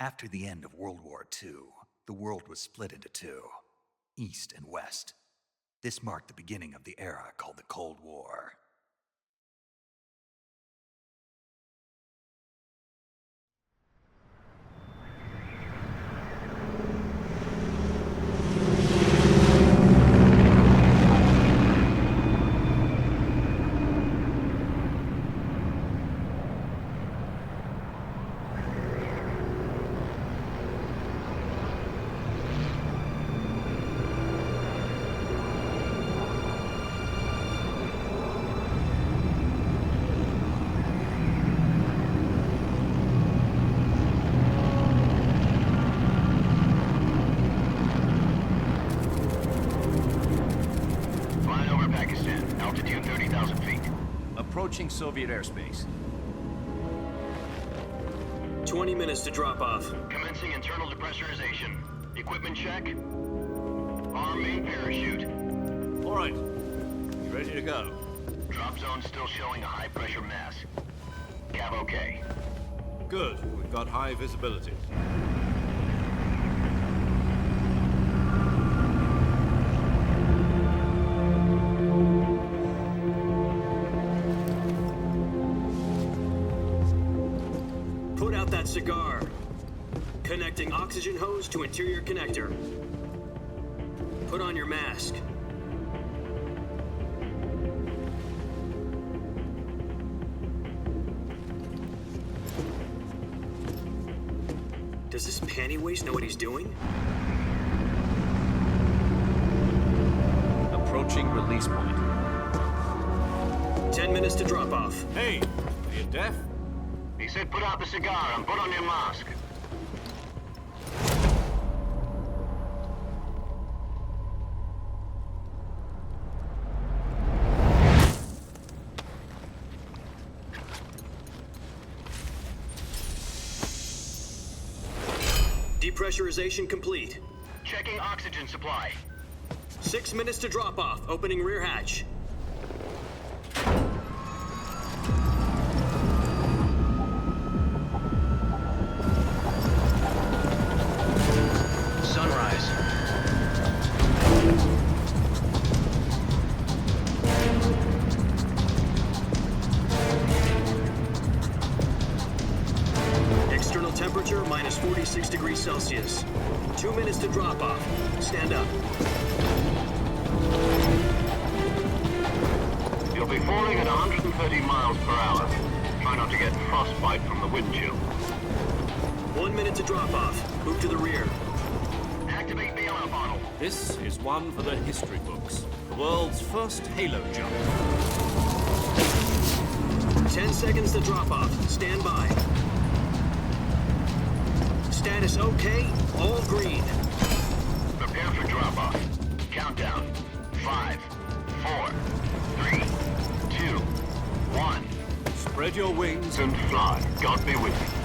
After the end of World War II, the world was split into two, East and West. This marked the beginning of the era called the Cold War. Altitude 30,000 feet. Approaching Soviet airspace. 20 minutes to drop off. Commencing internal depressurization. Equipment check. Arm main parachute. All right. You ready to go? Drop zone still showing a high pressure mass. Cav okay. Good. We've got high visibility. Put out that cigar. Connecting oxygen hose to interior connector. Put on your mask. Does this panty waste know what he's doing? Approaching release point. 10 minutes to drop off. Hey, are you deaf? He said put out the cigar and put on your mask. Depressurization complete. Checking oxygen supply. 6 minutes to drop off. Opening rear hatch. Sunrise. External temperature minus 46 degrees Celsius. 2 minutes to drop off. Stand up. You'll be falling at 130 miles per hour. Try not to get frostbite from the wind chill. 1 minute to drop off. Move to the rear. Activate bailout bottle. This is one for the history books. The world's first halo jump. 10 seconds to drop off. Stand by. Status okay. All green. Prepare for drop-off. Countdown. 5, 4, 3, 2, 1. Spread your wings And fly. God be with you.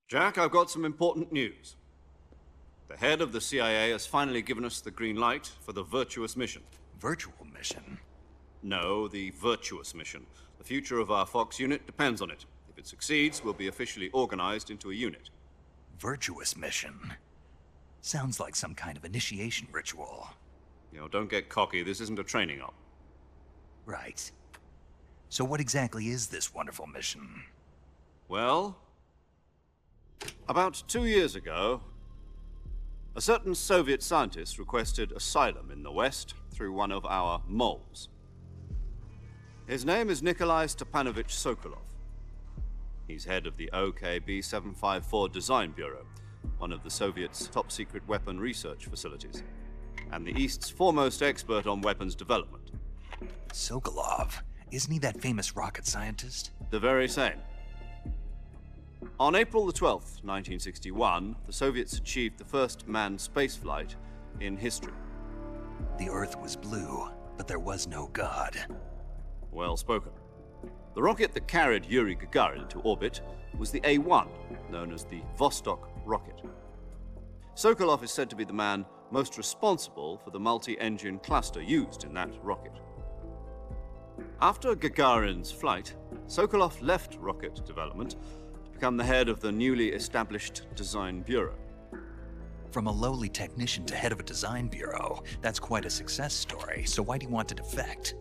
Jack, I've got some important news. The head of the CIA has finally given us the green light for the virtuous mission. Virtual mission? No, the virtuous mission. The future of our Fox unit depends on it. If it succeeds, we'll be officially organized into a unit. Virtuous mission? Sounds like some kind of initiation ritual. You know, don't get cocky. This isn't a training op. Right. So what exactly is this wonderful mission? Well, about 2 years ago, a certain Soviet scientist requested asylum in the West through one of our moles. His name is Nikolai Stepanovich Sokolov. He's head of the OKB 754 Design Bureau, one of the Soviets' top-secret weapon research facilities, and the East's foremost expert on weapons development. Sokolov? Isn't he that famous rocket scientist? The very same. On April the 12th, 1961, the Soviets achieved the first manned spaceflight in history. The Earth was blue, but there was no God. Well spoken. The rocket that carried Yuri Gagarin into orbit was the A-1, known as the Vostok rocket. Sokolov is said to be the man most responsible for the multi-engine cluster used in that rocket. After Gagarin's flight, Sokolov left rocket development to become the head of the newly established Design Bureau. From a lowly technician to head of a design bureau, that's quite a success story, so why do you want to defect?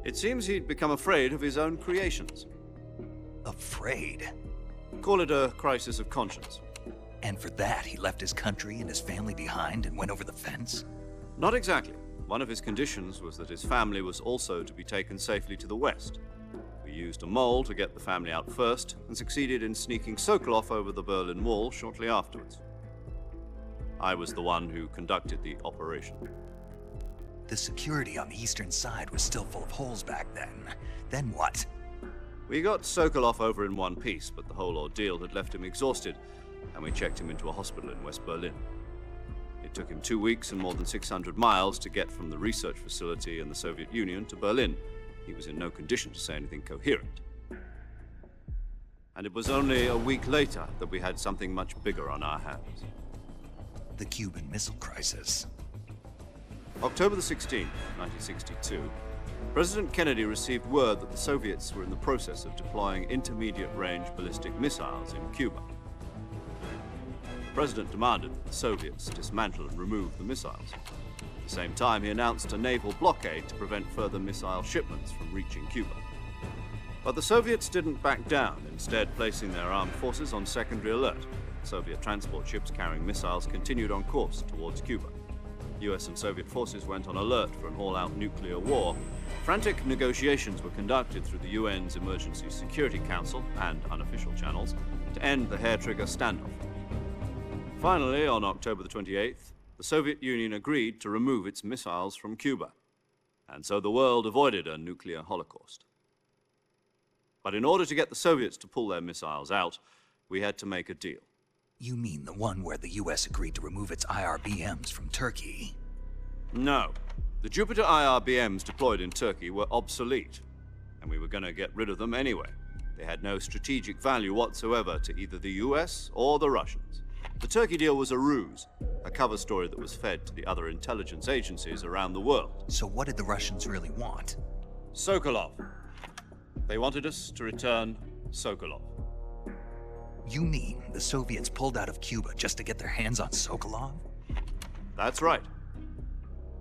It seems he'd become afraid of his own creations. Afraid? Call it a crisis of conscience. And for that, he left his country and his family behind and went over the fence? Not exactly. One of his conditions was that his family was also to be taken safely to the west. We used a mole to get the family out first and succeeded in sneaking Sokolov over the Berlin Wall shortly afterwards. I was the one who conducted the operation. The security on the eastern side was still full of holes back then. Then what? We got Sokolov over in one piece, but the whole ordeal had left him exhausted, and we checked him into a hospital in West Berlin. It took him 2 weeks and more than 600 miles to get from the research facility in the Soviet Union to Berlin. He was in no condition to say anything coherent. And it was only a week later that we had something much bigger on our hands. The Cuban Missile Crisis. October the 16th, 1962, President Kennedy received word that the Soviets were in the process of deploying intermediate-range ballistic missiles in Cuba. The President demanded that the Soviets dismantle and remove the missiles. At the same time, he announced a naval blockade to prevent further missile shipments from reaching Cuba. But the Soviets didn't back down, instead placing their armed forces on secondary alert. Soviet transport ships carrying missiles continued on course towards Cuba. US and Soviet forces went on alert for an all-out nuclear war. Frantic negotiations were conducted through the UN's Emergency Security Council and unofficial channels to end the hair-trigger standoff. Finally, on October the 28th, the Soviet Union agreed to remove its missiles from Cuba, and so the world avoided a nuclear holocaust. But in order to get the Soviets to pull their missiles out, we had to make a deal. You mean the one where the US agreed to remove its IRBMs from Turkey? No. The Jupiter IRBMs deployed in Turkey were obsolete, and we were going to get rid of them anyway. They had no strategic value whatsoever to either the US or the Russians. The Turkey deal was a ruse, a cover story that was fed to the other intelligence agencies around the world. So what did the Russians really want? Sokolov. They wanted us to return Sokolov. You mean the Soviets pulled out of Cuba just to get their hands on Sokolov? That's right.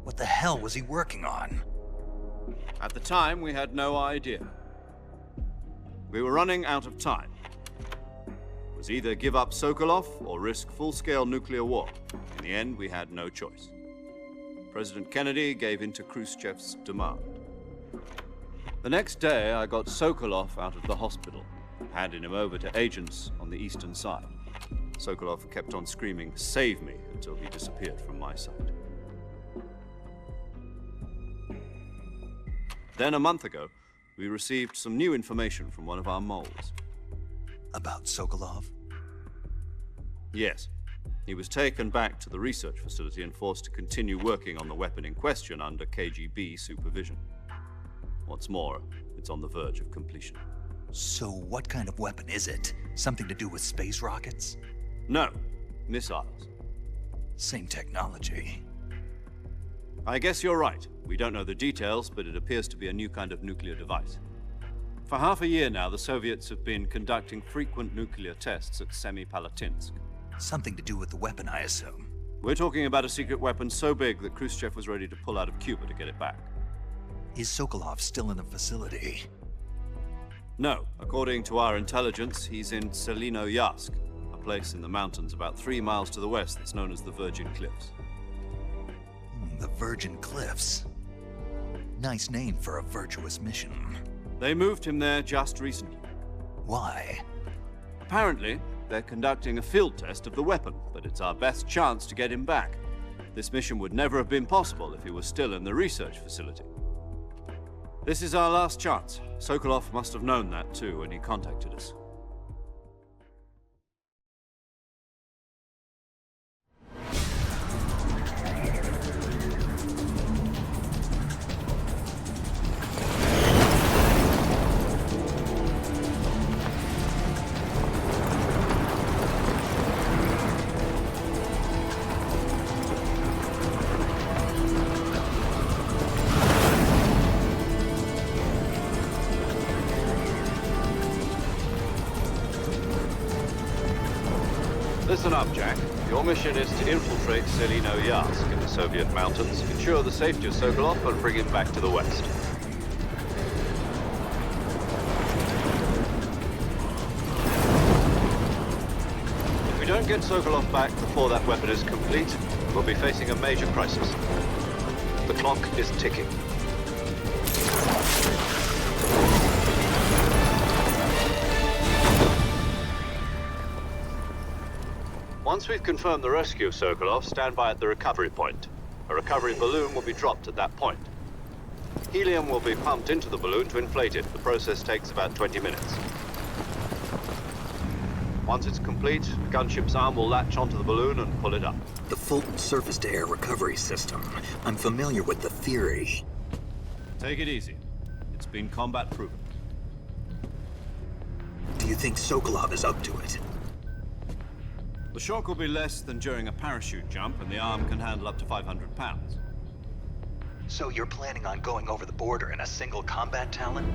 What the hell was he working on? At the time, we had no idea. We were running out of time. It was either give up Sokolov or risk full-scale nuclear war. In the end, we had no choice. President Kennedy gave in to Khrushchev's demand. The next day, I got Sokolov out of the hospital, handing him over to agents on the eastern side. Sokolov kept on screaming, "Save me," until he disappeared from my sight. Then, a month ago, we received some new information from one of our moles. About Sokolov? Yes. He was taken back to the research facility and forced to continue working on the weapon in question under KGB supervision. What's more, it's on the verge of completion. So what kind of weapon is it? Something to do with space rockets? No, missiles. Same technology. I guess you're right. We don't know the details, but it appears to be a new kind of nuclear device. For half a year now, the Soviets have been conducting frequent nuclear tests at Semipalatinsk. Something to do with the weapon, I assume. We're talking about a secret weapon so big that Khrushchev was ready to pull out of Cuba to get it back. Is Sokolov still in the facility? No. According to our intelligence, he's in Selino-Yarsk, a place in the mountains about 3 miles to the west that's known as the Virgin Cliffs. The Virgin Cliffs. Nice name for a virtuous mission. They moved him there just recently. Why? Apparently, they're conducting a field test of the weapon, but it's our best chance to get him back. This mission would never have been possible if he was still in the research facility. This is our last chance. Sokolov must have known that too when he contacted us. Listen up, Jack. Your mission is to infiltrate Selino Yask in the Soviet mountains, ensure the safety of Sokolov, and bring him back to the West. If we don't get Sokolov back before that weapon is complete, we'll be facing a major crisis. The clock is ticking. Once we've confirmed the rescue of Sokolov, stand by at the recovery point. A recovery balloon will be dropped at that point. Helium will be pumped into the balloon to inflate it. The process takes about 20 minutes. Once it's complete, the gunship's arm will latch onto the balloon and pull it up. The Fulton surface-to-air recovery system. I'm familiar with the theory. Take it easy. It's been combat proven. Do you think Sokolov is up to it? The shock will be less than during a parachute jump, and the arm can handle up to 500 pounds. So you're planning on going over the border in a single combat Talon?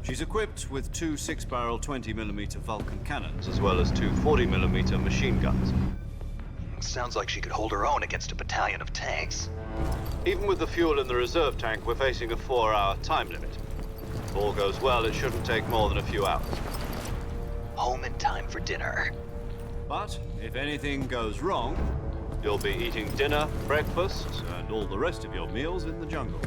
She's equipped with two 6-barrel 20mm Vulcan cannons, as well as two 40mm machine guns. Sounds like she could hold her own against a battalion of tanks. Even with the fuel in the reserve tank, we're facing a 4-hour time limit. If all goes well, it shouldn't take more than a few hours. Home in time for dinner. But if anything goes wrong, you'll be eating dinner, breakfast, and all the rest of your meals in the jungle.